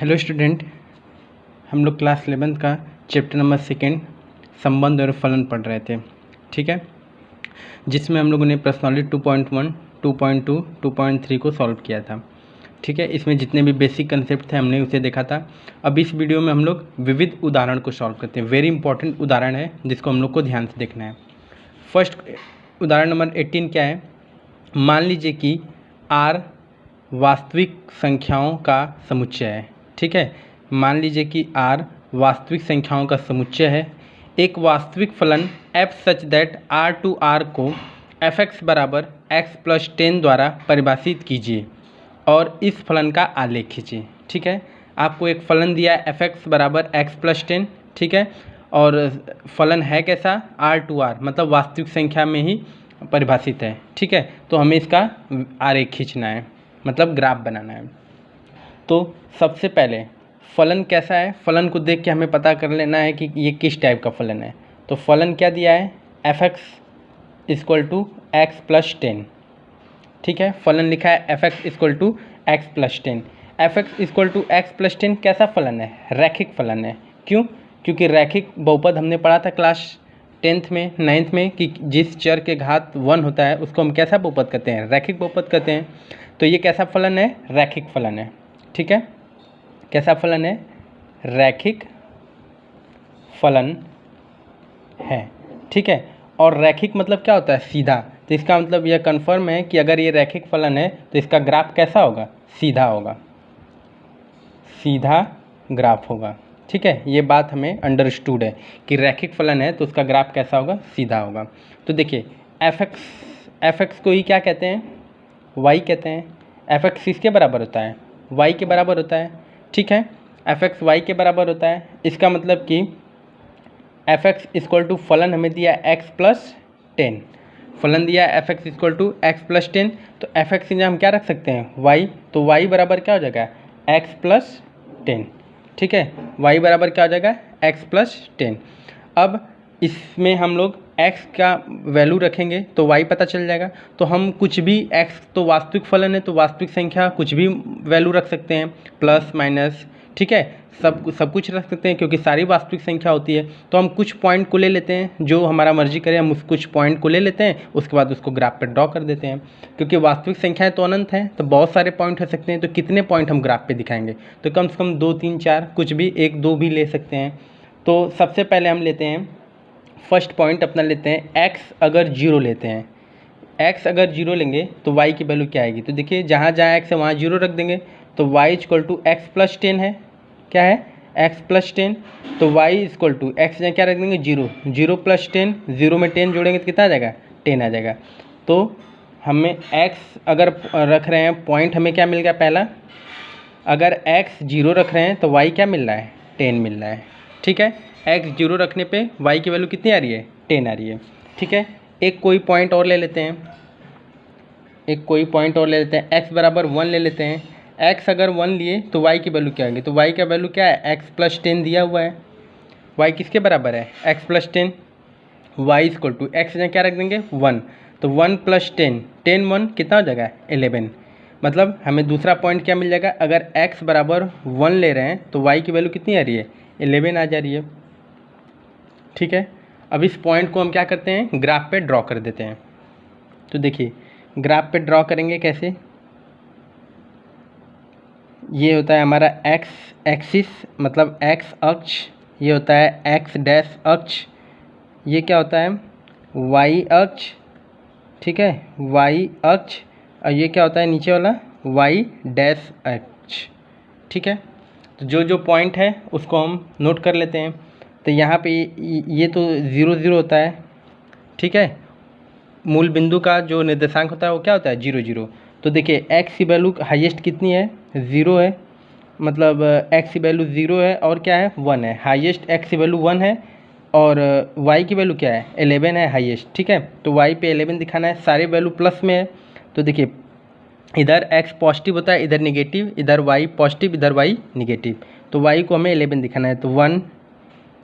Hello student, हम लोग class 11 का चैप्टर नंबर 2 संबंध और फलन पढ़ रहे थे। ठीक है, जिसमें हम लोगों ने प्रश्नावली 2.1, 2.2, 2.3 को सॉल्व किया था। ठीक है, इसमें जितने भी बेसिक कंसेप्ट थे हमने उसे देखा था। अब इस वीडियो में हम लोग विविध उदाहरण को सॉल्व करते हैं। वेरी इंपॉर्टेंट उदाहरण है जिसको हम लोग को ध्यान से देखना है। फर्स्ट उदाहरण नंबर 18 क्या है? मान लीजिए कि R वास्तविक संख्याओं का समुच्चय है। ठीक है, मान लीजिए कि R वास्तविक संख्याओं का समुच्चय है। एक वास्तविक फलन f such that R to R को fx बराबर x प्लस 10 द्वारा परिभाषित कीजिए और इस फलन का आलेख खींचिए। ठीक है, आपको एक फलन दिया है fx बराबर x प्लस 10। ठीक है, और फलन है कैसा? R टू R, मतलब वास्तविक संख्या में ही परिभाषित है। ठीक है, तो हमें इसका आलेख खींचना है, मतलब ग्राफ बनाना है। तो सबसे पहले फलन कैसा है, फलन को देख के हमें पता कर लेना है कि ये किस टाइप का फलन है। तो फलन क्या दिया है? fx equal to X plus 10। ठीक है, फलन लिखा है fx equal to X plus 10। fx equal to X plus 10 कैसा फलन है? रैखिक फलन है। क्यों? क्योंकि रैखिक बहुपद हमने पढ़ा था क्लास 10th में 9th में कि जिस चर के घात 1 होता है उसको हम कैसा बहुपद कहते हैं? रैखिक बहुपद कहते हैं। तो ये कैसा फलन है? रैखिक फलन है। ठीक है, कैसा फलन है? रैखिक फलन है। ठीक है, और रैखिक मतलब क्या होता है? सीधा। तो इसका मतलब यह कन्फर्म है कि अगर ये रैखिक फलन है तो इसका ग्राफ कैसा होगा? सीधा होगा, सीधा ग्राफ होगा। ठीक है, ये बात हमें अंडरस्टूड है कि रैखिक फलन है तो उसका ग्राफ कैसा होगा? सीधा होगा। तो देखिए fx को ही क्या कहते हैं? y कहते हैं। fx किसके बराबर होता है? y के बराबर होता है। ठीक है, fx y के बराबर होता है। इसका मतलब कि fx इक्वल टू फलन हमें दिया x प्लस 10, फलन दिया fx equal to X plus 10। तो fx की जगह हम क्या रख सकते हैं? y। तो y बराबर क्या हो जाएगा? x plus 10। ठीक है, y बराबर क्या हो जाएगा? x plus 10। अब इसमें हम लोग x का वैल्यू रखेंगे तो y पता चल जाएगा। तो हम कुछ भी x तो वास्तविक फलन है तो वास्तविक संख्या कुछ भी वैल्यू रख सकते हैं, प्लस माइनस। ठीक है, सब कुछ रख सकते हैं क्योंकि सारी वास्तविक संख्या होती है। तो हम कुछ पॉइंट को ले लेते हैं, जो हमारा मर्जी करे हम उस कुछ पॉइंट को ले लेते हैं, उसके बाद उसको ग्राफ पर ड्रॉ कर देते हैं। क्योंकि वास्तविक संख्याएं तो अनंत हैं तो बहुत सारे पॉइंट हो सकते हैं। तो कितने पॉइंट हम ग्राफ पे दिखाएंगे? तो कम से कम 2, 3, 4, कुछ भी 1, 2 भी ले सकते हैं। तो सबसे पहले हम लेते हैं फर्स्ट पॉइंट अपना लेते हैं x अगर 0 लेते हैं। x अगर 0 लेंगे तो y की वैल्यू क्या आएगी? तो देखिए जहाँ जहाँ x है वहाँ 0 रख देंगे। तो y equal to X plus 10 है। क्या है? x plus 10। तो y इक्वल टू एक्स जहाँ क्या रख देंगे? 0। 0 प्लस 10, 0 में 10 जोड़ेंगे तो कितना आ जाएगा? 10 आ जाएगा। तो हमें x अगर रख रहे हैं पॉइंट, हमें क्या मिल गया? पहला, अगर x 0 रख रहे हैं तो y क्या मिल रहा है? 10 मिल रहा है। ठीक है, x 0 रखने पे y की वैल्यू कितनी आ रही है? 10 आ रही है। ठीक है, एक कोई पॉइंट और ले लेते हैं, x बराबर 1 ले लेते हैं। x अगर 1 लिए तो y की वैल्यू क्या आएगी? तो y का वैल्यू क्या है? x प्लस 10 दिया हुआ है। y किसके बराबर है? x plus 10। y equal to X जहाँ क्या रख देंगे? 1। तो 1 प्लस 10, 10 1 कितना हो जाएगा? 11। मतलब हमें दूसरा पॉइंट क्या मिल जाएगा? अगर x बराबर 1 ले रहे हैं तो y की वैल्यू कितनी आ रही है? 11 आ जा रही है। ठीक है, अब इस पॉइंट को हम क्या करते हैं? ग्राफ पे ड्रॉ कर देते हैं। तो देखिए ग्राफ पे ड्रॉ करेंगे कैसे? ये होता है हमारा x एक्सिस, मतलब x अक्ष। ये होता है x डैश अक्ष। ये क्या होता है? y अक्ष। ठीक है, y अक्ष। और ये क्या होता है नीचे वाला? y डैश अक्ष। ठीक है, तो जो जो पॉइंट है उसको हम नोट कर लेते हैं। तो यहाँ पे ये तो 0 0 होता है। ठीक है, मूल बिंदु का जो निर्देशांक होता है वो क्या होता है? 0 0। तो देखिए x की वैल्यू हाईएस्ट कितनी है? 0 है, मतलब x की वैल्यू 0 है और क्या है? 1 है। हाईएस्ट x की वैल्यू 1 है और y की वैल्यू क्या है? 11 है हाईएस्ट। ठीक है, तो y पे 11 दिखाना है, सारे वैल्यू प्लस में है। तो देखिए इधर x पॉजिटिव होता है, इधर निगेटिव, इधर y पॉजिटिव, इधर y निगेटिव। तो y को हमें 11 दिखाना है। तो 1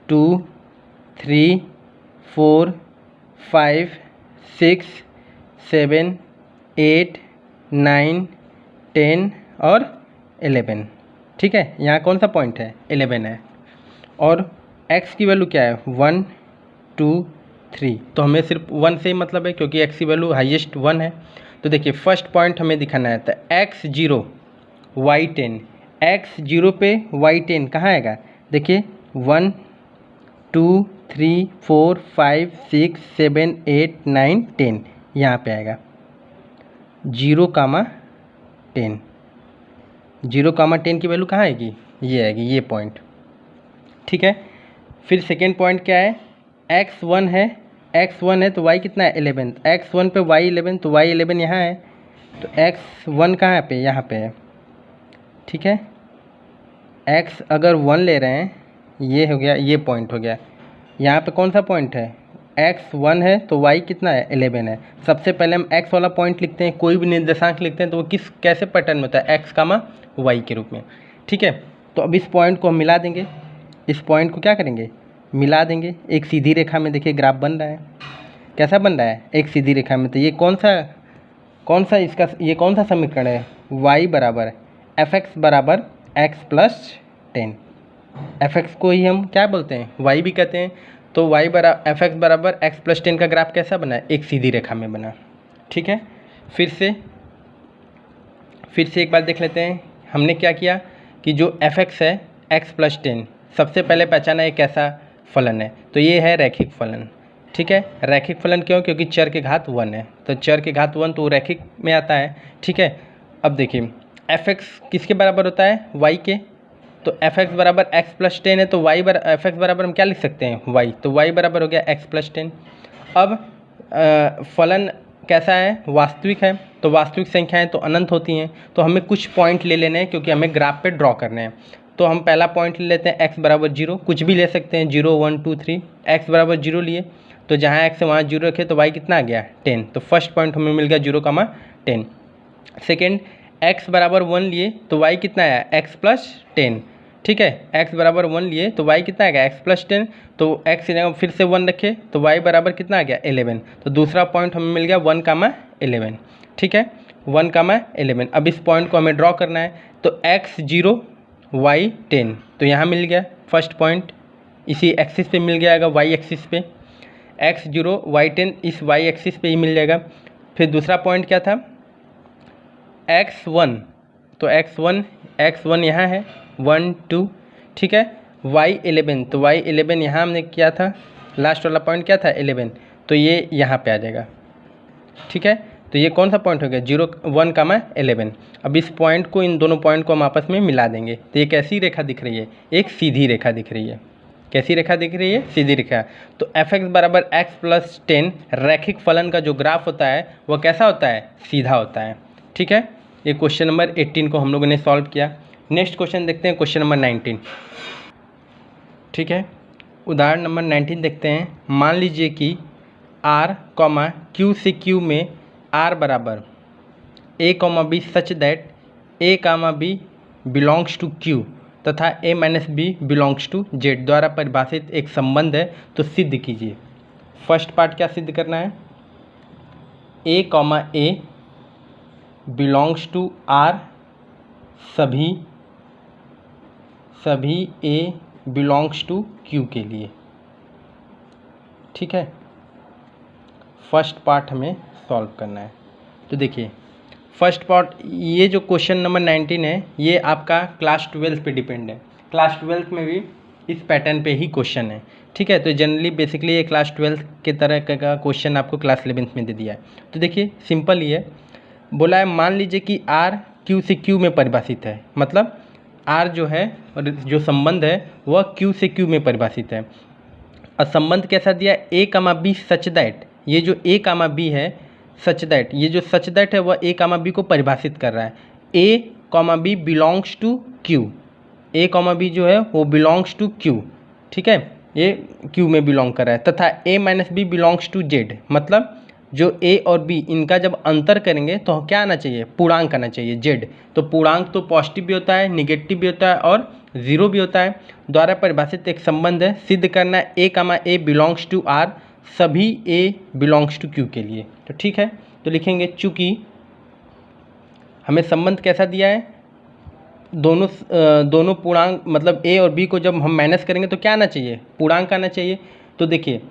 2 3 4 5 6 7 8 9 10 और 11। ठीक है, यहाँ कौन सा पॉइंट है, 11 है, और x की वैल्यू क्या है, 1 2 3, तो हमें सिर्फ 1 से ही मतलब है क्योंकि x की वैल्यू हाईएस्ट 1 है। तो देखिए फर्स्ट पॉइंट हमें दिखाना है, तो x0 y10, x0 पे y10 कहाँ आएगा, देखिए 1 2 3 4 5 6 7 8 9 10 यहाँ पे आएगा 0, 10, 0, 10 की वैल्यू कहाँ आएगी, ये आएगी, ये पॉइंट। ठीक है, फिर सेकेंड पॉइंट क्या है, x1 है, x1 है तो y कितना है, 11, x1 पे y 11, तो y 11 यहाँ है, तो x1 कहाँ पे, यहाँ पे है। ठीक है, x अगर 1 ले रहे हैं, ये हो गया, ये पॉइंट हो गया। यहाँ पे कौन सा पॉइंट है, x1 है तो y कितना है, 11 है। सबसे पहले हम x वाला पॉइंट लिखते हैं, कोई भी निर्देशांक लिखते हैं तो वो कैसे पैटर्न में होता है, x, y के रूप में। ठीक है, तो अब इस पॉइंट को हम मिला देंगे, इस पॉइंट को क्या करेंगे, मिला देंगे। एक सीधी रेखा में देखिए ग्राफ बन रहा है, कैसा बन रहा है, एक सीधी रेखा में। तो ये कौन सा इसका, ये कौन सा समीकरण है, y बराबर fx बराबर x प्लस 10। fx को ही हम क्या बोलते हैं, y भी कहते हैं। तो y बराबर fx बराबर x प्लस 10 का ग्राफ कैसा बना है, एक सीधी रेखा में बना। ठीक है, फिर से एक बार देख लेते हैं, हमने क्या किया कि जो fx है x प्लस 10, सबसे पहले पहचाना है कैसा फलन है, तो ये है रैखिक फलन। ठीक है, रैखिक फलन क्यों, क्योंकि चर के घात 1 है, तो चर के घात 1 तो रैखिक में आता है। ठीक है, अब देखिए fx किसके बराबर होता है, y के, तो fx बराबर x प्लस 10 है, तो fx बराबर हम क्या लिख सकते हैं, y, तो y बराबर हो गया x प्लस 10। अब फलन कैसा है, वास्तविक है, तो वास्तविक संख्याएं तो अनंत होती हैं, तो हमें कुछ पॉइंट ले लेने हैं क्योंकि हमें ग्राफ पे ड्रॉ करने हैं। तो हम पहला पॉइंट ले लेते हैं x बराबर 0, कुछ भी ले सकते हैं, 0 1 2 3, x बराबर 0 लिए, तो जहाँ x है वहाँ 0 रखे, तो y कितना आ गया, 10, तो फर्स्ट पॉइंट हमें मिल गया 0, 10। सेकेंड, x बराबर 1 लिए तो y कितना आया, x प्लस 10। ठीक है, x बराबर 1 लिए तो y कितना आ गया, x प्लस 10, तो x फिर से 1 रखे तो y बराबर कितना आ गया, 11, तो दूसरा पॉइंट हमें मिल गया 1, 11। ठीक है, 1, 11। अब इस पॉइंट को हमें ड्रॉ करना है, तो x0 y 10, तो यहाँ मिल गया फर्स्ट पॉइंट, इसी एक्सिस पे मिल जाएगा, y एक्सिस पे, x0 y 10 इस y एक्सिस पे ही मिल जाएगा। फिर दूसरा पॉइंट क्या था, x1, तो x1 यहाँ है 1 2। ठीक है, y11, तो y11 यहाँ हमने किया था, लास्ट वाला पॉइंट क्या था, 11, तो ये यहाँ पे आ जाएगा। ठीक है, तो ये कौन सा पॉइंट हो गया, 0 1, 11। अब इस पॉइंट को, इन दोनों पॉइंट को हम आपस में मिला देंगे, तो ये कैसी रेखा दिख रही है, एक सीधी रेखा दिख रही है। कैसी रेखा दिख रही है, सीधी रेखा। तो fx बराबर x प्लस 10 रैखिक फलन का जो ग्राफ होता है वह कैसा होता है, सीधा होता है। ठीक है, ये क्वेश्चन नंबर 18 को हम लोगों ने सॉल्व किया। नेक्स्ट क्वेश्चन देखते हैं, क्वेश्चन नंबर 19। ठीक है, उदाहरण नंबर 19 देखते हैं। मान लीजिए कि r, q से q में r बराबर a, b such that a, b belongs to q तथा a minus b belongs to z द्वारा परिभाषित एक संबंध है, तो सिद्ध कीजिए। फर्स्ट पार्ट क्या सिद्ध करना है, a बिलोंग्स टू r, सभी a बिलोंग्स टू q के लिए। ठीक है, फर्स्ट पार्ट हमें सॉल्व करना है। तो देखिए फर्स्ट पार्ट, ये जो क्वेश्चन नंबर 19 है ये आपका क्लास 12 पे डिपेंड है। क्लास 12 में भी इस पैटर्न पे ही क्वेश्चन है। ठीक है, तो जनरली बेसिकली ये क्लास 12 के तरह का क्वेश्चन आपको क्लास 11 में दे दिया है। तो देखिए सिंपल ही है, बोला है मान लीजिए कि r q से q में परिभाषित है, मतलब r जो है और जो संबंध है वह q से q में परिभाषित है। और संबंध कैसा दिया, a, b सच दैट, ये जो a, b है सच दैट, ये जो सच दैट है वह a, b को परिभाषित कर रहा है। a, b belongs to q, a, b जो है वो बिलोंग्स टू q। ठीक है, ये q में बिलोंग कर रहा है, तथा a minus b belongs to z, मतलब जो a और b इनका जब अंतर करेंगे तो क्या आना चाहिए, पूर्णांक आना चाहिए z। तो पूर्णांक तो पॉजिटिव भी होता है, निगेटिव भी होता है और 0 भी होता है। द्वारा परिभाषित एक संबंध है, सिद्ध करना है a, बिलोंग्स टू r, सभी a बिलोंग्स टू q के लिए। तो ठीक है, तो लिखेंगे चूँकि हमें संबंध कैसा दिया है, दोनों पूर्णांक मतलब ए और बी को जब हम माइनस करेंगे तो क्या आना चाहिए, पूर्णांक आना चाहिए। तो देखिए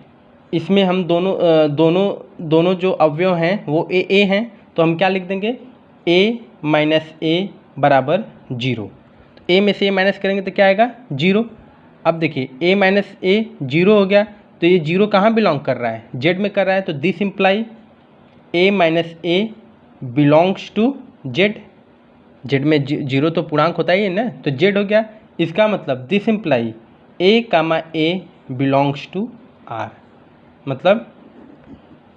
इसमें हम दोनों जो अवयव हैं वो ए हैं, तो हम क्या लिख देंगे, ए माइनस ए बराबर 0। ए में से ए माइनस करेंगे तो क्या आएगा, 0। अब देखिए ए माइनस ए 0 हो गया, तो ये 0 कहाँ बिलोंग कर रहा है, जेड में कर रहा है, तो this imply A minus A belongs to Z. Z में 0 तो पूर्णांक होता ही है ना, तो जेड हो गया। इसका मतलब this imply A comma A belongs to R. मतलब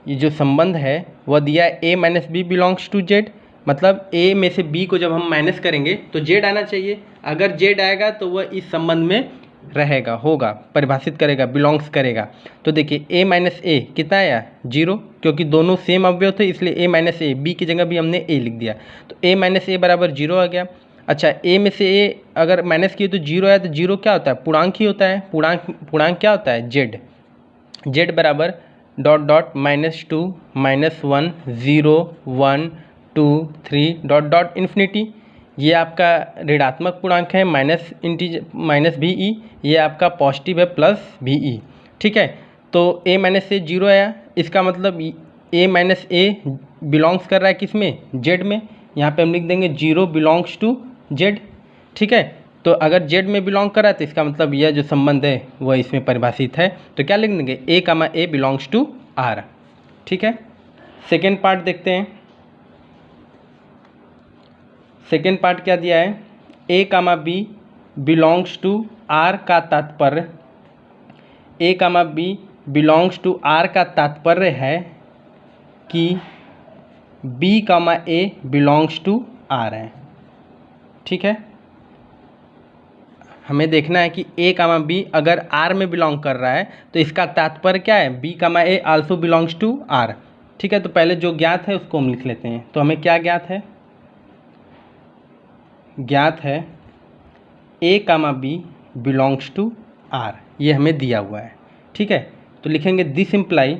ये जो संबंध है वह दिया है a minus b belongs to Z, मतलब ए में से बी को जब हम माइनस करेंगे तो जेड आना चाहिए। अगर जेड आएगा तो वह इस संबंध में रहेगा, होगा, परिभाषित करेगा, बिलोंग्स करेगा। तो देखिए ए माइनस ए कितना आया, 0, क्योंकि दोनों सेम अवयव थे इसलिए ए माइनस ए, बी की जगह भी हमने ए लिख दिया, तो ए माइनस ए बराबर 0 आ गया। अच्छा ए में से ए अगर माइनस किए तो 0 आया, तो 0 क्या होता है, पूर्णांक ही होता है। पूर्णांक क्या होता है, जेड। जेड बराबर dot dot -2 -1 0 1 2 3 dot dot infinity. ये आपका ऋणात्मक पूर्णांक है माइनस भी ई, ये आपका पॉजिटिव है प्लस भी ई। ठीक है, तो ए माइनस से 0 आया, इसका मतलब ए माइनस ए बिलोंग्स कर रहा है किस में, जेड में। यहाँ पे हम लिख देंगे 0 बिलोंग्स टू जेड। ठीक है, तो अगर जेड में बिलोंग कर रहा है तो इसका मतलब यह जो संबंध है वह इसमें परिभाषित है, तो क्या लिख देंगे, ए comma A belongs to R. ठीक है, सेकेंड पार्ट देखते हैं। सेकेंड पार्ट क्या दिया है, A comma B belongs to R का तात्पर्य, A comma B belongs to R का तात्पर्य है कि B comma A belongs to R है। ठीक है, हमें देखना है कि ए कामा बी अगर आर में बिलोंग कर रहा है तो इसका तात्पर्य क्या है, B comma A also belongs to R. ठीक है, तो पहले जो ज्ञात है उसको हम लिख लेते हैं। तो हमें क्या ज्ञात है, ज्ञात है A comma B belongs to R, ये हमें दिया हुआ है। ठीक है, तो लिखेंगे this imply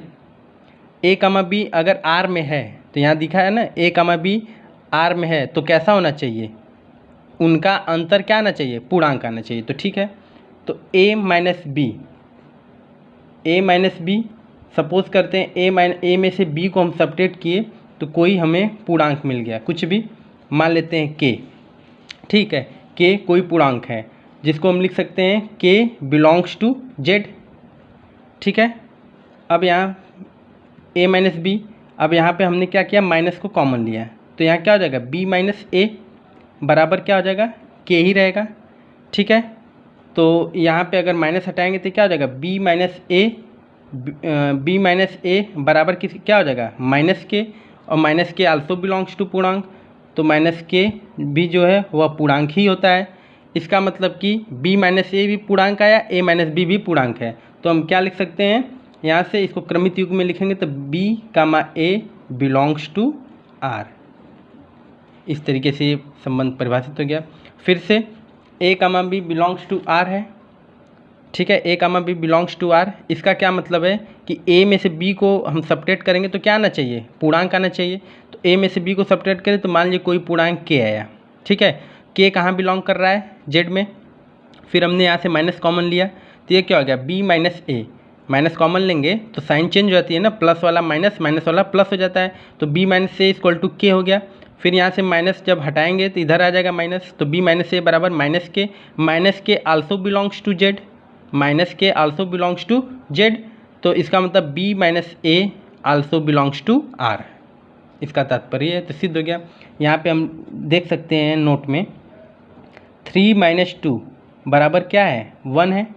A comma B अगर आर में है, तो यहाँ दिखा है ना ए कामा बी आर में है, तो कैसा होना चाहिए, उनका अंतर क्या आना चाहिए, पूर्णांक आना चाहिए। तो ठीक है, तो ए माइनस बी सपोज करते हैं ए में से बी को हम सब्ट्रैक्ट किए तो कोई हमें पूर्णांक मिल गया, कुछ भी मान लेते हैं के। ठीक है, के कोई पूर्णांक है जिसको हम लिख सकते हैं के बिलोंग्स टू जेड। ठीक है, अब यहाँ ए माइनस बी, अब यहाँ पे हमने क्या किया, माइनस को कॉमन लिया, तो यहाँ क्या हो जाएगा, बी माइनस ए बराबर क्या हो जाएगा, के ही रहेगा। ठीक है, तो यहाँ पे अगर माइनस हटाएंगे तो क्या हो जाएगा, बी माइनस ए बराबर किस क्या हो जाएगा, माइनस के, और minus K also belongs to पूर्णांक, तो माइनस के भी जो है वह पूर्णांक ही होता है। इसका मतलब कि बी माइनस ए भी पूर्णांक आया, ए माइनस बी भी पूर्णांक है, तो हम क्या लिख सकते हैं, यहाँ से इसको क्रमित युग में लिखेंगे तो B comma A belongs to R. इस तरीके से ये संबंध परिभाषित हो गया। फिर से ए comma B belongs to R है। ठीक है, A comma B belongs to R, इसका क्या मतलब है कि ए में से बी को हम सब्ट्रैक्ट करेंगे तो क्या आना चाहिए, पूर्णांक आना चाहिए। तो ए में से बी को सब्ट्रैक्ट करें तो मान लीजिए कोई पूर्णांक के आया। ठीक है, के कहाँ बिलोंग कर रहा है, जेड में। फिर हमने यहाँ से माइनस कॉमन लिया, तो ये क्या हो गया, बी माइनस ए, माइनस कॉमन लेंगे तो साइन चेंज हो जाती है ना, प्लस वाला माइनस, माइनस वाला प्लस हो जाता है, तो B minus A equal to K हो गया। फिर यहाँ से माइनस जब हटाएंगे तो इधर आ जाएगा माइनस, तो बी माइनस ए बराबर minus K also belongs to Z, minus K also belongs to Z, तो इसका मतलब B minus A also belongs to R, इसका तात्पर्य है। तो सिद्ध हो गया। यहाँ पे हम देख सकते हैं नोट में 3 माइनस 2 बराबर क्या है, 1 है।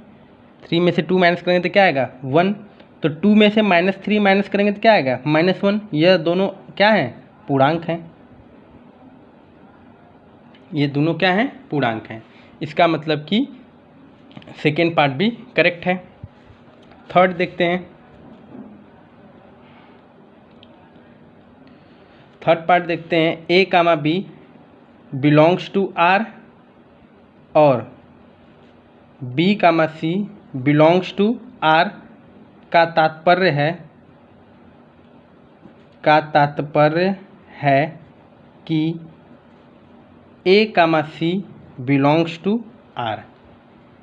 3 में से 2 माइनस करेंगे तो क्या आएगा, 1, तो 2 में से -3 माइनस करेंगे तो क्या आएगा, -1। यह दोनों क्या हैं, पूर्णांक हैं, ये दोनों क्या हैं, पूर्णांक हैं। इसका मतलब कि सेकेंड पार्ट भी करेक्ट है। थर्ड देखते हैं। थर्ड पार्ट देखते हैं, a comma B belongs to R और b comma C belongs to R का तात्पर्य है कि ए comma C belongs to R,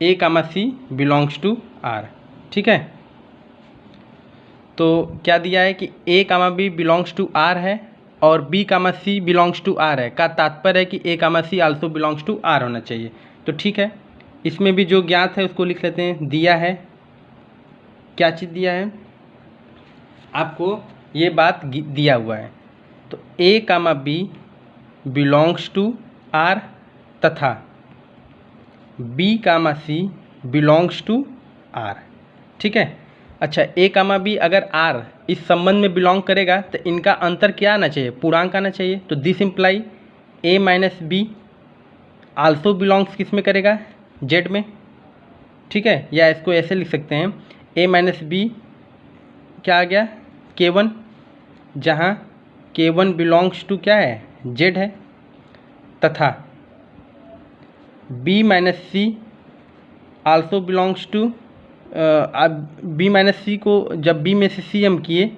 a comma C belongs to R. ठीक है, तो क्या दिया है कि ए comma B belongs to R है और b comma C belongs to R है, का तात्पर्य है कि ए comma C also belongs to are होना चाहिए। तो ठीक है, इसमें भी जो ज्ञात है उसको लिख लेते हैं। दिया है, क्या चीज़ दिया है आपको, ये बात दिया हुआ है। तो A comma B belongs to R तथा B comma C belongs to R. ठीक है, अच्छा ए कामा बी अगर आर इस संबंध में बिलोंग करेगा तो इनका अंतर क्या आना चाहिए, पूर्णांक आना चाहिए। तो this imply A minus be also belongs किस में करेगा, जेड में। ठीक है, या इसको ऐसे लिख सकते हैं ए माइनस बी क्या आ गया, K1, जहाँ K1 बिलोंग्स टू क्या है, जेड है, तथा B minus C also belongs to, अब B माइनस सी को जब B में से C हम किए,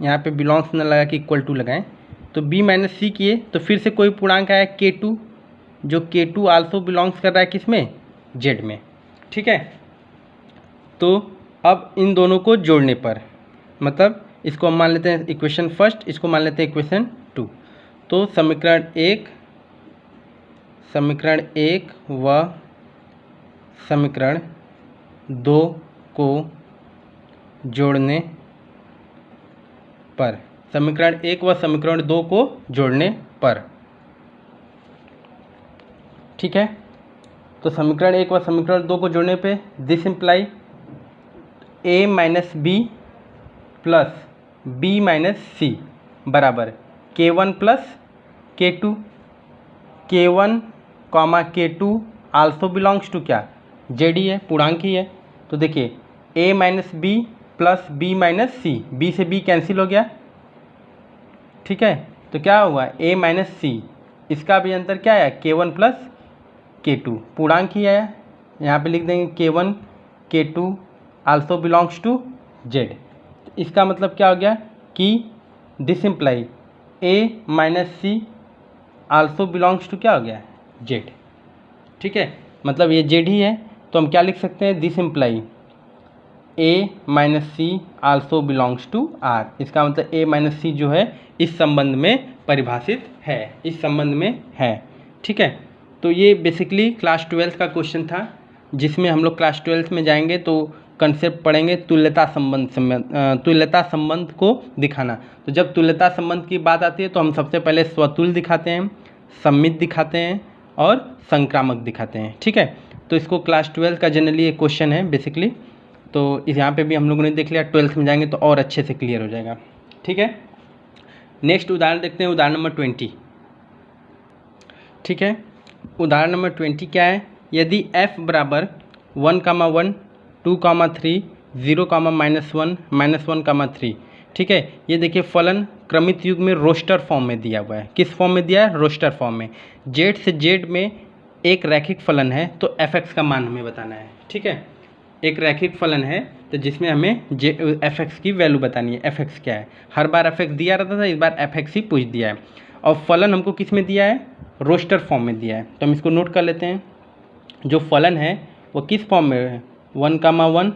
यहाँ पे बिलोंग्स न लगा कि इक्वल टू लगाएं, तो B माइनस सी किए तो फिर से कोई पूर्णांक आया K2, जो K2 आल्सो बिलोंग्स कर रहा है किस में, जेड में। ठीक है, तो अब इन दोनों को जोड़ने पर, मतलब इसको हम मान लेते हैं इक्वेशन फर्स्ट, इसको मान लेते हैं इक्वेशन 2। तो समीकरण एक व समीकरण 2 को जोड़ने पर, समीकरण 1 व समीकरण 2 को जोड़ने पर। ठीक है, तो समीकरण 1 व समीकरण 2 को जोड़ने पे this imply A minus b plus b minus c बराबर K1 plus K2, K1 comma K2 also belongs to क्या, जेड ही है, पूर्णांक ही है। तो देखिए a minus b plus b minus c, b से बी कैंसिल हो गया। ठीक है, तो क्या हुआ ए माइनस सी, इसका भी अंतर क्या है, K1 प्लस K2, पूर्णांक ही आया। यहाँ पे लिख देंगे K1 K2 also belongs to Z. इसका मतलब क्या हो गया कि this imply A minus C also belongs to क्या हो गया, जेड। ठीक है, मतलब ये जेड ही है, तो हम क्या लिख सकते हैं, this imply A minus C also belongs to R. इसका मतलब ए माइनस सी जो है इस संबंध में परिभाषित है, इस संबंध में है। ठीक है, तो ये बेसिकली क्लास 12 का क्वेश्चन था, जिसमें हम लोग क्लास 12 में जाएंगे तो कंसेप्ट पढ़ेंगे तुल्यता संबंध को दिखाना। तो जब तुल्यता संबंध की बात आती है तो हम सबसे पहले स्वतुल्य दिखाते हैं, सममित दिखाते हैं और संक्रामक दिखाते हैं। ठीक है, तो इसको क्लास 12 का जनरली एक क्वेश्चन है बेसिकली, तो यहाँ पे भी हम लोगों ने देख लिया, 12th में जाएंगे तो और अच्छे से क्लियर हो जाएगा। ठीक है, नेक्स्ट उदाहरण देखते हैं, उदाहरण नंबर 20। ठीक है, उदाहरण नंबर 20 क्या है, यदि f बराबर 1,1 2,3 0,-1 -1,3। ठीक है, ये देखिए फलन क्रमित युग में रोस्टर फॉर्म में दिया हुआ है। किस फॉर्म में दिया है, रोस्टर फॉर्म में। जेड से जेड में एक रैखिक फलन है, तो fx का मान हमें बताना है। ठीक है, एक रैखिक फलन है तो जिसमें हमें fx की वैल्यू बतानी है, fx क्या है। हर बार fx दिया रहता था, इस बार fx ही पूछ दिया है। और फलन हमको किस में दिया है, रोस्टर फॉर्म में दिया है। तो हम इसको नोट कर लेते हैं, जो फलन है वो किस फॉर्म में है, 1,1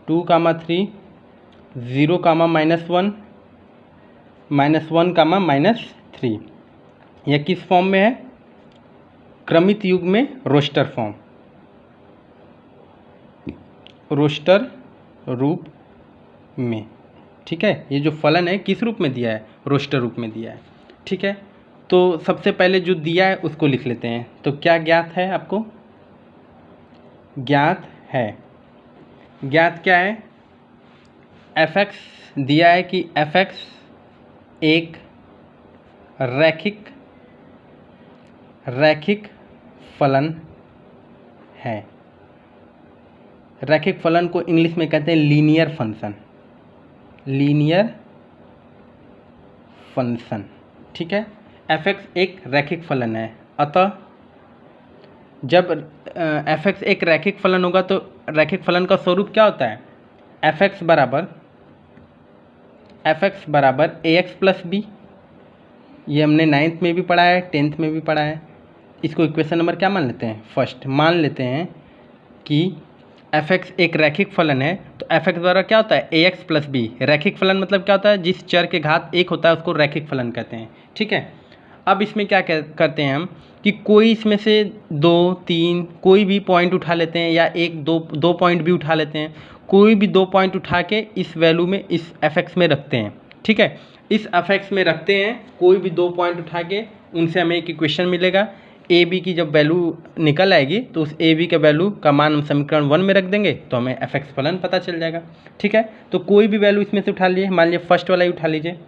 2,3 0,-1 -1,-3। यह किस फॉर्म में है, क्रमित युग में रोस्टर फॉर्म, रोस्टर रूप में। ठीक है, ये जो फलन है किस रूप में दिया है, रोस्टर रूप में दिया है। ठीक है, तो सबसे पहले जो दिया है उसको लिख लेते हैं। तो क्या ज्ञात है आपको, ज्ञात है, ज्ञात क्या है, fx दिया है कि fx एक रैखिक फलन है। रैखिक फलन को इंग्लिश में कहते हैं लीनियर फंक्शन, लीनियर फंक्शन। ठीक है, fx एक रैखिक फलन है, अतः जब fx एक रैखिक फलन होगा तो रैखिक फलन का स्वरूप क्या होता है, fx बराबर ax प्लस बी। ये हमने 9th में भी पढ़ा है, 10th में भी पढ़ा है। इसको इक्वेशन नंबर क्या मान लेते हैं, फर्स्ट मान लेते हैं कि f(x) एक रैखिक फलन है। तो f(x) द्वारा क्या होता है, ax प्लस बी। रैखिक फलन मतलब क्या होता है, जिस चर के घात एक होता है उसको रैखिक फलन कहते हैं। ठीक है, अब इसमें क्या करते हैं हम कि कोई इसमें से 2 3 कोई भी पॉइंट उठा लेते हैं, या एक दो पॉइंट भी उठा लेते हैं। कोई भी 2 पॉइंट उठा के इस वैल्यू में, इस f(x) में रखते हैं। ठीक है, इस f(x) में रखते हैं कोई भी 2 पॉइंट उठा के, उनसे हमें एक इक्वेशन मिलेगा। ए बी की जब वैल्यू निकल आएगी तो उस ए बी के वैल्यू का मान हम समीकरण 1 में रख देंगे तो हमें f(x) फलन पता चल जाएगा। ठीक है, तो कोई भी वैल्यू इसमें से उठा लीजिए, मान लीजिए फर्स्ट वाला ही उठा लीजिए।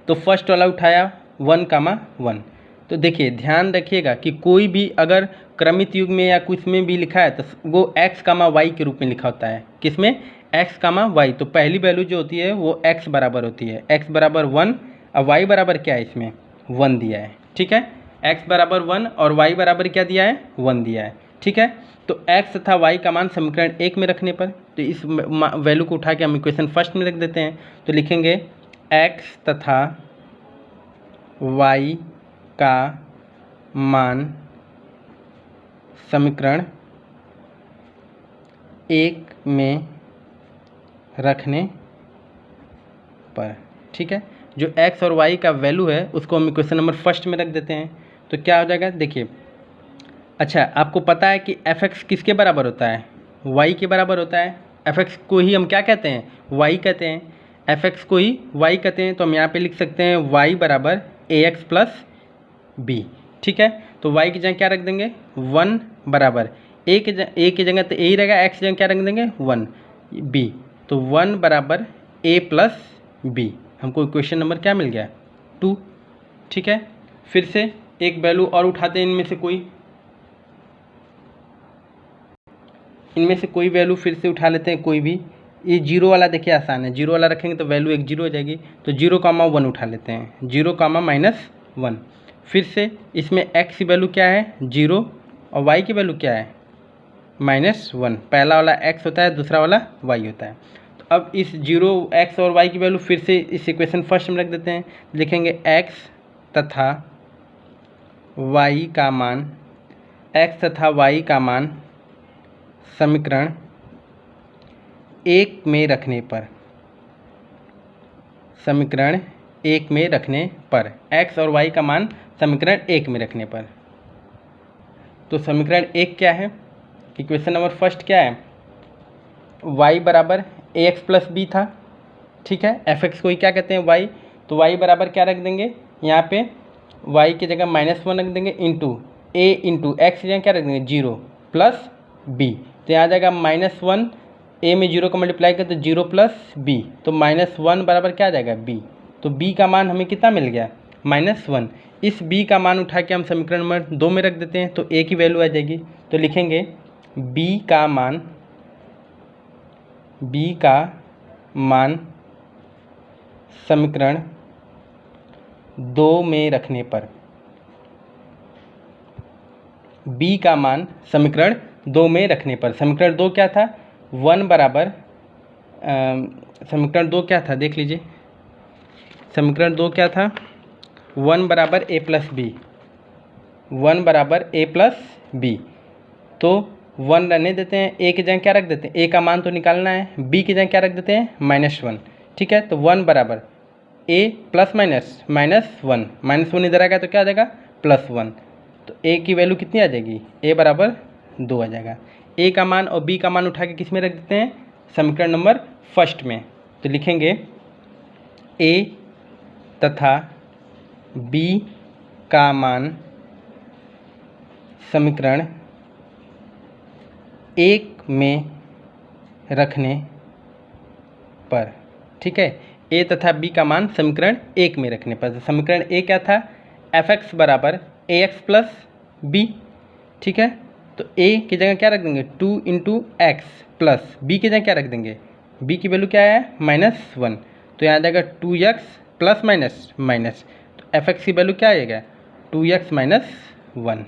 तो फर्स्ट वाला उठाया 1,1। तो देखिए ध्यान रखिएगा कि कोई भी अगर क्रमित युग में या कुछ में भी लिखा है तो वो x, y के रूप में लिखा होता है। किसमें, x, y। तो पहली वैल्यू जो होती है वो x बराबर होती है, x बराबर 1 और y बराबर क्या है, इसमें 1 दिया है। ठीक है, x बराबर 1 और y बराबर क्या दिया है, 1 दिया है। ठीक है, तो x तथा y का मान समीकरण 1 में रखने पर, तो इस वैल्यू को उठा के हम इक्वेशन फर्स्ट में रख देते हैं। तो लिखेंगे x तथा y का मान समीकरण 1 में रखने पर। ठीक है, जो x और y का वैल्यू है उसको हम इक्वेशन नंबर फर्स्ट में रख देते हैं। तो क्या हो जाएगा, देखिए अच्छा आपको पता है कि f(x) किसके बराबर होता है, y के बराबर होता है। f(x) को ही हम क्या कहते हैं, y कहते हैं। f(x) को ही y कहते हैं। तो हम यहाँ पे लिख सकते हैं y बराबर ax प्लस b। ठीक है, तो y की जगह क्या रख देंगे, 1 बराबर a की जगह तो a ही रहेगा, x की जगह क्या रख देंगे 1 b। तो 1 बराबर a प्लस b। हमको इक्वेशन नंबर क्या मिल गया, 2। ठीक है, फिर से एक वैल्यू और उठाते हैं, इनमें से कोई वैल्यू फिर से उठा लेते हैं कोई भी। ये 0 वाला देखिए आसान है, 0 वाला रखेंगे तो वैल्यू एक 0 हो जाएगी। तो 0,1 उठा लेते हैं, 0,-1। फिर से इसमें x की वैल्यू क्या है 0 और y की वैल्यू क्या है -1। पहला वाला x होता है, दूसरा वाला y होता है। तो अब इस 0 x और y की वैल्यू फिर से इस इक्वेशन फर्स्ट में रख देते हैं। लिखेंगे x तथा y का मान समीकरण 1 में रखने पर, समीकरण 1 में रखने पर, x और y का मान समीकरण 1 में रखने पर। तो समीकरण 1 क्या है, इक्वेशन नंबर फर्स्ट क्या है, y बराबर ax प्लस बी था। ठीक है, f(x) को ही क्या कहते हैं, y। तो y बराबर क्या रख देंगे, यहाँ पे y की जगह -1 रख देंगे, इंटू a इंटू x की जगह क्या रख देंगे 0 प्लस b। तो यहाँ आ जाएगा -1, a में 0 का मल्टीप्लाई करें तो 0 प्लस b। तो -1 बराबर क्या आ जाएगा b। तो b का मान हमें कितना मिल गया, -1। इस b का मान उठा के हम समीकरण नंबर 2 में रख देते हैं तो a की वैल्यू आ जाएगी। तो लिखेंगे b का मान समीकरण 2 में रखने पर, b का मान समीकरण 2 में रखने पर। समीकरण 2 क्या था, 1 बराबर समीकरण 2 क्या था देख लीजिए, समीकरण 2 क्या था, 1 बराबर a प्लस बी, 1 बराबर a प्लस बी। तो 1 रहने देते हैं, a की जगह क्या रख देते हैं, a का मान तो निकालना है, b की जगह क्या रख देते हैं -1। ठीक है, तो 1 बराबर a प्लस -1, -1 इधर आ गया तो क्या आ जाएगा +1। तो a की वैल्यू कितनी आ जाएगी, a बराबर 2 आ जाएगा। a का मान और b का मान उठा के किस में रख देते हैं, समीकरण नंबर फर्स्ट में। तो लिखेंगे a तथा b का मान समीकरण 1 में रखने पर। ठीक है, a तथा b का मान समीकरण 1 में रखने पर। तो समीकरण a क्या था, f(x) बराबर ax प्लस b। ठीक है, तो a की जगह क्या रख देंगे 2 इंटू एक्स प्लस b की जगह क्या रख देंगे, b की वैल्यू क्या है -1। तो यहाँ आ जाएगा 2x प्लस माइनस। तो f(x) की वैल्यू क्या आएगा 2x - 1।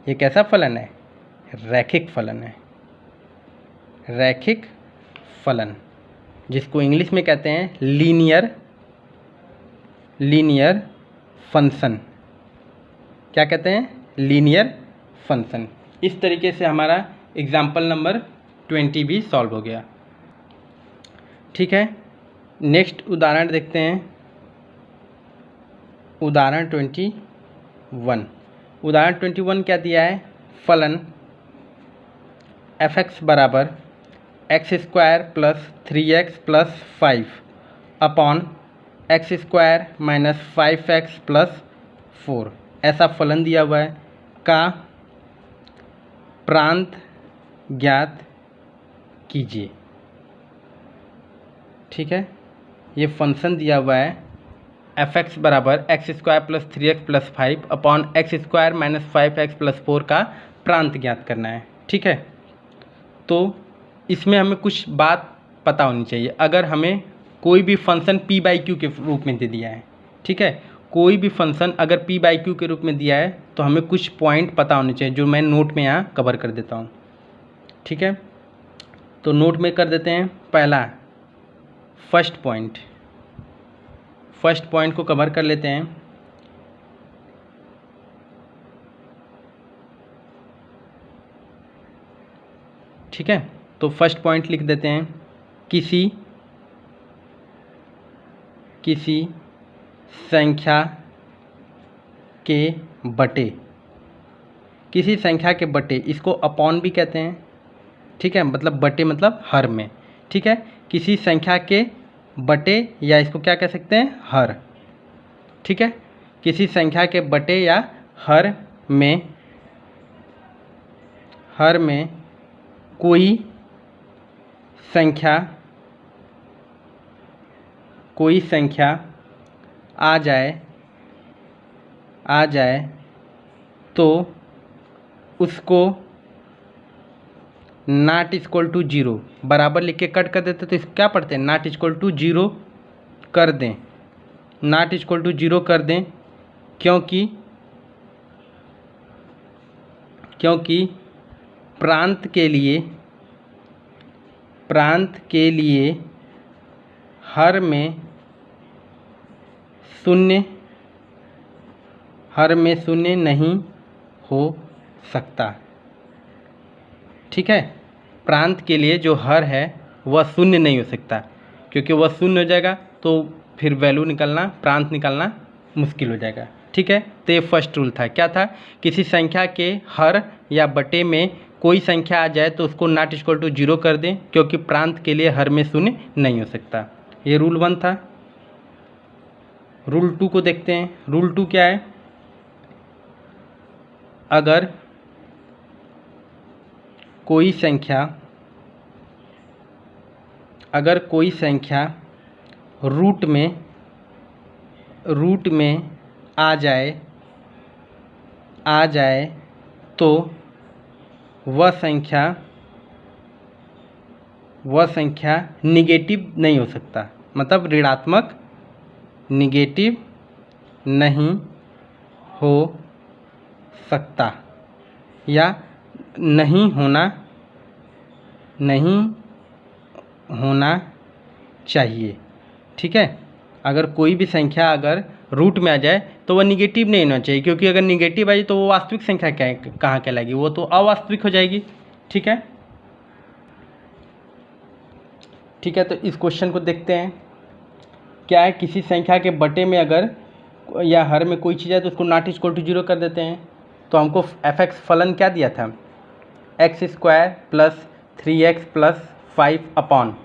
ये कैसा फलन है, रैखिक फलन है, रैखिक फलन, जिसको इंग्लिश में कहते हैं लीनियर फंक्शन। क्या कहते हैं, लीनियर फंक्शन। इस तरीके से हमारा एग्जाम्पल नंबर 20 भी सॉल्व हो गया। ठीक है, नेक्स्ट उदाहरण देखते हैं। उदाहरण 21। उदाहरण 21 क्या दिया है? फलन f(x) बराबर x² plus 3x plus 5 upon x² minus 5x plus 4 ऐसा फलन दिया हुआ है का प्रांत ज्ञात कीजिए। ठीक है, ये फंक्शन दिया हुआ है f(x) बराबर x² plus 3x plus 5 upon x² minus 5x plus 4 का प्रांत ज्ञात करना है। ठीक है, तो इसमें हमें कुछ बात पता होनी चाहिए। अगर हमें कोई भी फंक्शन p/q के रूप में दे दिया है, ठीक है, कोई भी फंक्शन अगर p/q के रूप में दिया है तो हमें कुछ पॉइंट पता होने चाहिए, जो मैं नोट में यहाँ कवर कर देता हूँ। ठीक है, तो नोट में कर देते हैं। पहला फर्स्ट पॉइंट को कवर कर लेते हैं। ठीक है, तो फर्स्ट पॉइंट लिख देते हैं। किसी संख्या के बटे, किसी संख्या के बटे, इसको अपॉन भी कहते हैं। ठीक है, मतलब बटे मतलब हर में। ठीक है, किसी संख्या के बटे या इसको क्या कह सकते हैं? हर। ठीक है, किसी संख्या के बटे या हर में कोई संख्या आ जाए तो उसको नॉट इक्वल टू 0 बराबर लिख के कट कर देते। तो क्या पढ़ते हैं? नॉट इक्वल टू 0 कर दें, नॉट इक्वल टू 0 कर दें, क्योंकि प्रांत के लिए हर में शून्य नहीं हो सकता। ठीक है, प्रांत के लिए जो हर है वह शून्य नहीं हो सकता, क्योंकि वह शून्य हो जाएगा तो फिर वैल्यू निकालना, प्रांत निकालना मुश्किल हो जाएगा। ठीक है, तो ये फर्स्ट रूल था। क्या था? किसी संख्या के हर या बटे में कोई संख्या आ जाए तो उसको नॉट इक्वल टू 0 कर दें, क्योंकि प्रांत के लिए हर में शून्य नहीं हो सकता। ये रूल 1 था। रूल 2 को देखते हैं। रूल 2 क्या है? अगर कोई संख्या रूट में आ जाए तो वह संख्या निगेटिव नहीं हो सकता, मतलब ऋणात्मक निगेटिव नहीं हो सकता या नहीं होना चाहिए। ठीक है, अगर कोई भी संख्या अगर रूट में आ जाए तो वह निगेटिव नहीं होना चाहिए, क्योंकि अगर निगेटिव आ जाए तो वो वास्तविक संख्या कहाँ कहलाएगी? वो तो अवास्तविक हो जाएगी। ठीक है, ठीक है, तो इस क्वेश्चन को देखते हैं। क्या है? किसी संख्या के बटे में अगर या हर में कोई चीज़ है तो उसको नॉट इक्वल टू 0 कर देते हैं। तो हमको f(x) फलन क्या दिया था? x² plus 3x plus 5 upon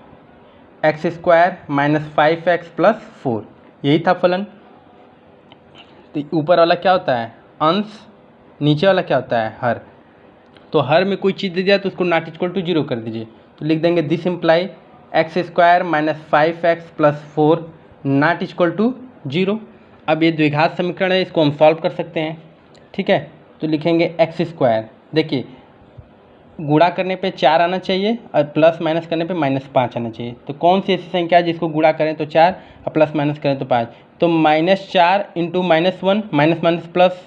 x² minus 5x plus 4, यही था फलन। तो ऊपर वाला क्या होता है? अंश। नीचे वाला क्या होता है? हर। तो हर में कोई चीज़ दे दिया तो उसको नॉट इक्वल टू 0 कर दीजिए। तो लिख देंगे this implies x² minus 5x plus 4 not equal to 0। अब ये द्विघात समीकरण है, इसको हम सॉल्व कर सकते हैं। ठीक है, तो लिखेंगे x²। देखिए, गुणा करने पे 4 आना चाहिए और प्लस माइनस करने पे -5 आना चाहिए। तो कौन सी ऐसी संख्या है जिसको गुणा करें तो 4 और प्लस माइनस करें तो 5? तो -4 इंटू -1, माइनस माइनस प्लस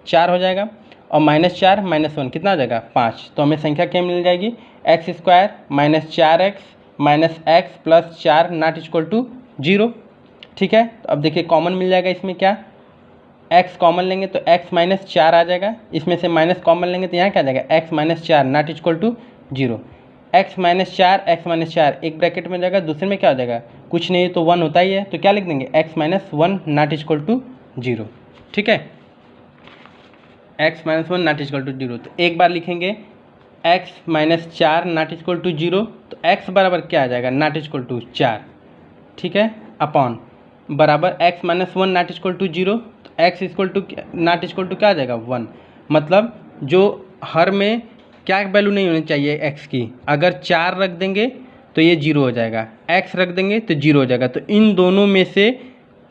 4 हो जाएगा, और -4 -1 कितना आ जाएगा? 5। तो हमें संख्या क्या मिल जाएगी? x² minus 4x minus x plus 4 not equal to 0। ठीक है, तो अब देखिए कॉमन मिल जाएगा इसमें क्या? x कॉमन लेंगे तो x माइनस 4 आ जाएगा, इसमें से माइनस कॉमन लेंगे तो यहाँ क्या आ जाएगा x minus 4 not equal to 0। x minus 4 एक ब्रैकेट में जाएगा, दूसरे में क्या हो जाएगा कुछ नहीं तो 1 होता ही है, तो क्या लिख देंगे x minus 1 not equal to 0। ठीक है, x minus 1 not equal to 0। तो एक बार लिखेंगे x minus 4 not equal to 0, तो x बराबर क्या आ जाएगा नॉट इक्वल टू 4। ठीक है, अपॉन बराबर x minus 1 not equal to 0, तो x equal to not equal to क्या आ जाएगा 1। मतलब जो हर में क्या वैल्यू नहीं होनी चाहिए x की, अगर 4 रख देंगे तो ये 0 हो जाएगा, x रख देंगे तो 0 हो जाएगा। तो इन दोनों में से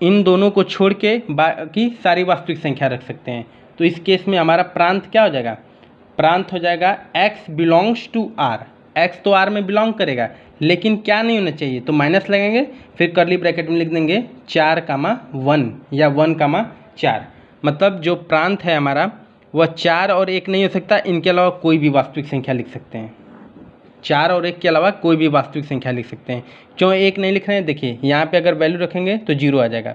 इन दोनों को छोड़ के बाकी सारी वास्तविक संख्या रख सकते हैं। तो इस केस में हमारा प्रांत क्या हो जाएगा, प्रांत हो जाएगा x belongs to r। x तो r में बिलोंग करेगा, लेकिन क्या नहीं होना चाहिए, तो माइनस लगेंगे, फिर कर्ली ब्रैकेट में लिख देंगे 4,1 या 1,4। मतलब जो प्रांत है हमारा वह 4 और 1 नहीं हो सकता, इनके अलावा कोई भी वास्तविक संख्या लिख सकते हैं। 4 और 1 के अलावा कोई भी वास्तविक संख्या लिख सकते हैं। क्यों 1 नहीं लिख रहे हैं, देखिए यहाँ पे अगर वैल्यू रखेंगे तो 0 आ जाएगा।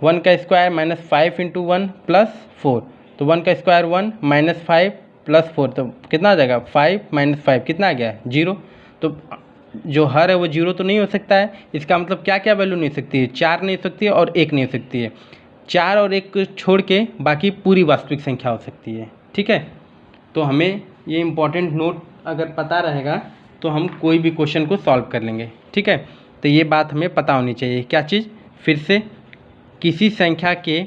1 का स्क्वायर माइनस 5 इंटू 1 प्लस 4, तो 1 का स्क्वायर 1 माइनस 5 प्लस 4, तो कितना आ जाएगा 5 माइनस 5 कितना आ गया 0। तो जो हर है वो 0 तो नहीं हो सकता है, इसका मतलब क्या क्या वैल्यू नहीं हो सकती है, 4 नहीं हो सकती है और 1 नहीं हो सकती है। 4 और 1 को छोड़ के बाकी पूरी वास्तविक संख्या हो सकती है। ठीक है, तो हमें ये इम्पॉर्टेंट नोट अगर पता रहेगा तो हम कोई भी क्वेश्चन को सॉल्व कर लेंगे। ठीक है, तो ये बात हमें पता होनी चाहिए। क्या चीज़, फिर से किसी संख्या के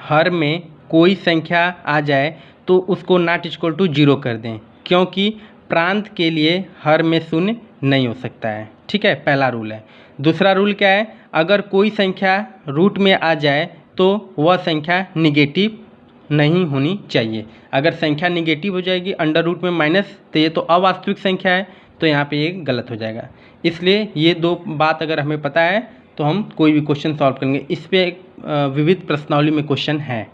हर में कोई संख्या आ जाए तो उसको नॉट इक्वल टू 0 कर दें, क्योंकि प्रांत के लिए हर में शून्य नहीं हो सकता है। ठीक है, पहला रूल है। दूसरा रूल क्या है, अगर कोई संख्या रूट में आ जाए तो वह संख्या निगेटिव नहीं होनी चाहिए। अगर संख्या निगेटिव हो जाएगी अंडर रूट में माइनस, तो ये तो अवास्तविक संख्या है, तो यहाँ पे ये गलत हो जाएगा। इसलिए ये दो बात अगर हमें पता है तो हम कोई भी क्वेश्चन सॉल्व करेंगे। इस पर विविध प्रश्नावली में क्वेश्चन है।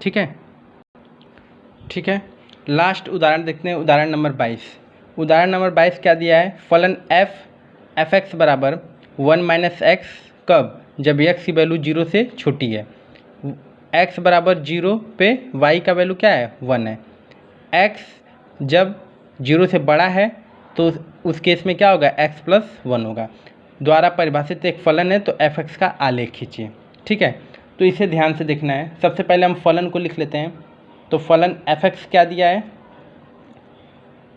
ठीक है, ठीक है, लास्ट उदाहरण देखते हैं, उदाहरण नंबर 22। उदाहरण नंबर 22 क्या दिया है, फलन एफ एक्स बराबर 1 माइनस एक्स कब, जब x की वैल्यू 0 से छोटी है। x बराबर 0 पे y का वैल्यू क्या है 1 है। x जब 0 से बड़ा है तो उस केस में क्या होगा x प्लस 1 होगा। द्वारा परिभाषित एक फलन है, तो f(x) का आलेख खींचिए। ठीक है, तो इसे ध्यान से देखना है। सबसे पहले हम फलन को लिख लेते हैं। तो फलन f(x) क्या दिया है,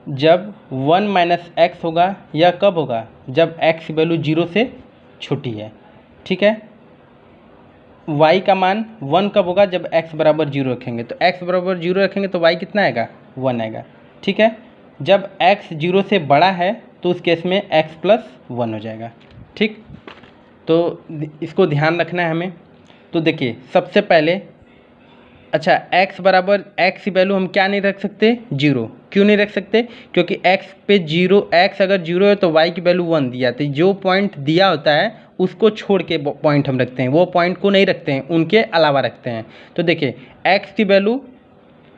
जब 1 माइनस एक्स होगा, यह कब होगा, जब x की वैल्यू 0 से छोटी है। ठीक है, y का मान 1 कब होगा, जब x बराबर 0 रखेंगे। तो x बराबर 0 रखेंगे तो y कितना आएगा 1 आएगा। ठीक है, जब x 0 से बड़ा है तो उस केस में x प्लस 1 हो जाएगा। ठीक, तो इसको ध्यान रखना है हमें। तो देखिए सबसे पहले, अच्छा x बराबर x की वैल्यू हम क्या नहीं रख सकते 0। क्यों नहीं रख सकते, क्योंकि x पे 0, x अगर 0 है तो y की वैल्यू 1 दिया, तो जो पॉइंट दिया होता है उसको छोड़ के पॉइंट हम रखते हैं, वो पॉइंट को नहीं रखते हैं, उनके अलावा रखते हैं। तो देखिए x की वैल्यू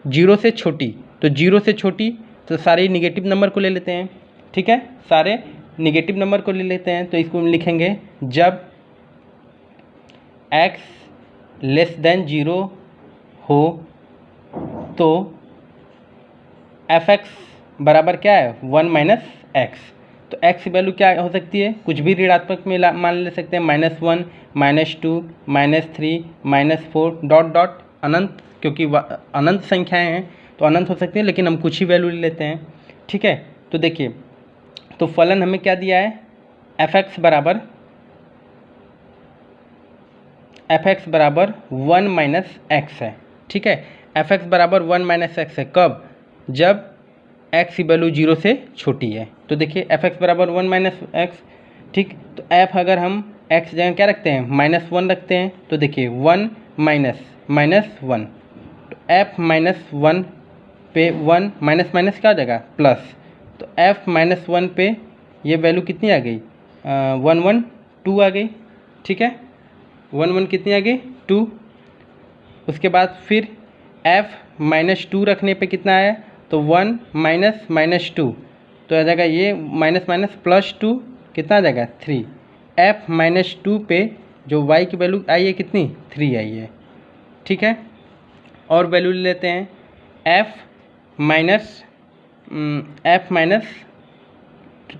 0 से छोटी, तो 0 से छोटी तो सारे निगेटिव नंबर को ले लेते हैं। ठीक है, सारे निगेटिव नंबर को ले लेते हैं। तो इसको हम लिखेंगे, जब x लेस देन 0 हो तो f(x) बराबर क्या है 1 माइनस एक्स। तो x की वैल्यू क्या हो सकती है, कुछ भी ऋणात्मक में मान ले सकते हैं, -1 -2 -3 -4 डॉट डॉट अनंत, क्योंकि अनंत संख्याएं हैं तो अनंत हो सकती है, लेकिन हम कुछ ही वैल्यू ले लेते हैं। ठीक है, तो देखिए, तो फलन हमें क्या दिया है, f(x) बराबर 1 माइनस एक्स है। ठीक है, f(x) बराबर 1 माइनस एक्स है, कब, जब x की वैल्यू 0 से छोटी है। तो देखिए f(x) बराबर 1 माइनस एक्स। ठीक, तो f अगर हम x जगह क्या रखते हैं -1 रखते हैं, तो देखिए 1 माइनस -1, तो f -1 पे 1 माइनस माइनस क्या हो जाएगा प्लस, तो f -1 पे ये वैल्यू कितनी आ गई 1 1 2 आ गई। ठीक है, 1 1 कितनी आ गई 2। उसके बाद फिर f -2 रखने पे कितना आया, तो 1 माइनस -2, तो आ जाएगा ये माइनस माइनस +2 कितना आ जाएगा 3। f -2 पे जो y की वैल्यू आई है कितनी 3 आई है। ठीक है। और वैल्यू ले लेते हैं एफ माइनस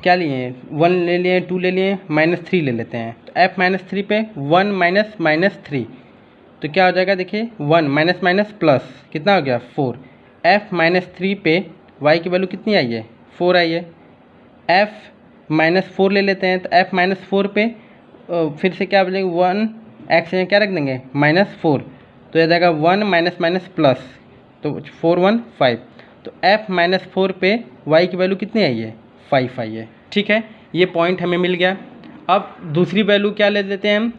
क्या लिए, 1 ले लिए, 2 ले लिए, -3 ले लेते हैं। तो एफ -3 पे 1 -3 तो क्या हो जाएगा, देखिए 1 माइनस प्लस कितना हो गया 4। एफ -3 पे y की वैल्यू कितनी आई है, 4 आई है। एफ -4 ले लेते हैं, तो एफ -4 पे फिर से क्या बचेगा 1 एक्स क्या रख देंगे -4, तो यह जाएगा 1 माइनस प्लस, तो 4 1 5। तो एफ -4 पे y की वैल्यू कितनी आई है, 5 आई है। ठीक है, ये पॉइंट हमें मिल गया। अब दूसरी वैल्यू क्या ले लेते हैं हम,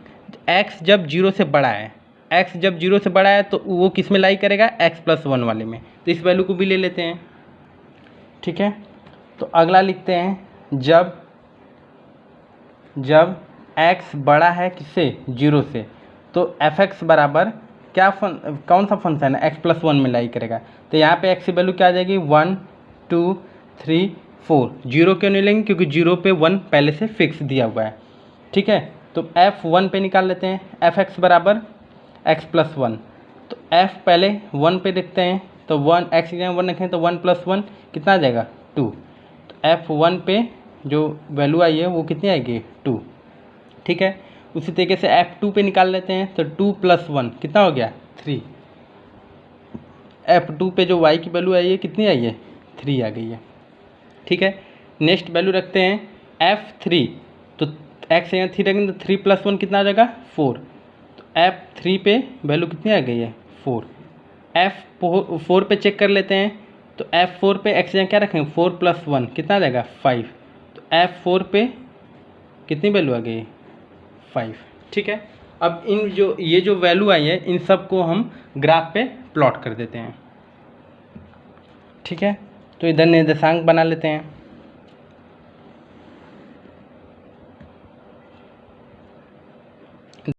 x जब 0 से बड़ा है, x जब 0 से बड़ा है तो वो किस में लाई करेगा, x+1 वाले में, तो इस वैल्यू को भी ले लेते हैं। ठीक है, तो अगला लिखते हैं जब x बड़ा है किससे, 0 से, तो fx बराबर क्या कौन सा फंक्शन है, x+1 में लाई करेगा। तो यहाँ पे x की वैल्यू क्या आ जाएगी 1 2 3 4। 0 क्यों नहीं लेंगे, क्योंकि 0 पे 1 पहले से फिक्स दिया हुआ है। ठीक है, तो f1 पे निकाल लेते हैं, fx बराबर x+1। तो f पहले 1 पे देखते हैं, तो 1 x की जगह 1 रखें तो 1+1 कितना आ जाएगा 2। तो f1 पे जो वैल्यू आई है वो कितनी आएगी 2। ठीक है, उसी तरीके से f2 पे निकाल लेते हैं, तो 2 + 1 कितना हो गया 3। f2 पे जो y की वैल्यू आई है कितनी आई है 3 आ गई है। ठीक है, नेक्स्ट वैल्यू रखते हैं f3, तो x यहाँ 3 रखेंगे तो 3 + 1 कितना आ जाएगा 4। तो f3 पे वैल्यू कितनी आ गई है 4। f4 पे चेक कर लेते हैं, तो f4 पे x यहाँ क्या रखेंगे 4 + 1 कितना आ जाएगा 5। तो f4 पे कितनी वैल्यू आ गई 5। ठीक है, अब ये जो वैल्यू आई है इन सब को हम ग्राफ पे प्लॉट कर देते हैं। ठीक है, तो इधर निर्देशांक बना लेते हैं।